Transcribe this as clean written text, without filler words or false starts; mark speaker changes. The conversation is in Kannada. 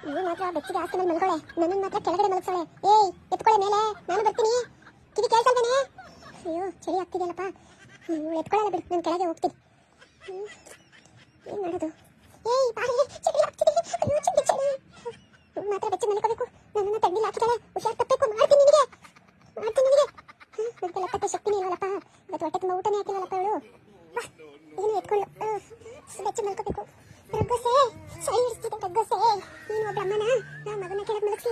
Speaker 1: ನೀವು ಮಾತ್ರ ಬೆಚ್ಚಿಗೆ ಹಾಸ್ತಿ ಮೇಲೆ ಮಲ್ಕೊಳ್ಳೆ, ನನ್ನನ್ನು ಮಾತ್ರ ಕೆಳಗಡೆ ಮಲಗಿಸೋಳೆ. ಏಯ್ ಎತ್ಕೊಳ್ಳೆ ಮೇಲೆ, ನಾನು ಬರ್ತೀನಿ. ಕಿವಿ ಕೇಳ್ಸಲ್ವೇನೆ? ಅಯ್ಯೋ ಚಳಿ ಆಗ್ತಿದೆಯಲ್ಲಪ್ಪ. ಎತ್ಕೊಳ್ಳಲ್ಲ ಬಿಡು, ನಾನು ಕೆಳಗೆ ಹೋಗ್ತೀನಿ. ಏನು ಮಾಡೋದು? ಏಯ್ ಬಾರಿ ಚಳಿ ಆಗ್ತಿದೆ. ಅಯ್ಯೋ ಚಳಿ ಚಳಿ. ಮಾತ್ರ ಬೆಚ್ಚಗೆ ಮಲ್ಕೋಬೇಕು. ನನ್ನನ್ನು ತಗ್ಗಿಲ್ಲ ಹಾಕಿದಾಳೆ. ಹುಷಾರು ತಪ್ಪಬೇಕು. ಮಾಡ್ತೀನಿ ನಿನಗೆ. ನನಗೆಲ್ಲ ತಪ್ಪೆ ಶಕ್ತಿನೇ ಇಲ್ವಲ್ಲಪ್ಪ. ಇವತ್ತು ಹೊಟ್ಟೆ ತುಂಬ ಊಟನೇ ಹಾಕಿಲ್ಲಲ್ಲಪ್ಪ ಇವಳು. ಏನು ಎತ್ಕೊಳ್ಳು. ಬೆಚ್ಚಗೆ ಮಲ್ಕೋಬೇಕು. ರಗ್ಗೋಸೆ ಚಳಿ ಹಿಡಿಸ್ತಿದ್ದೆ. ರಗ್ಗೋಸೆ ನೀನು ಒಬ್ಬ ಅಮ್ಮನ, ನಾ ಮಗನ ಕೆಳಗೆ ಮಲಗಿಸಿ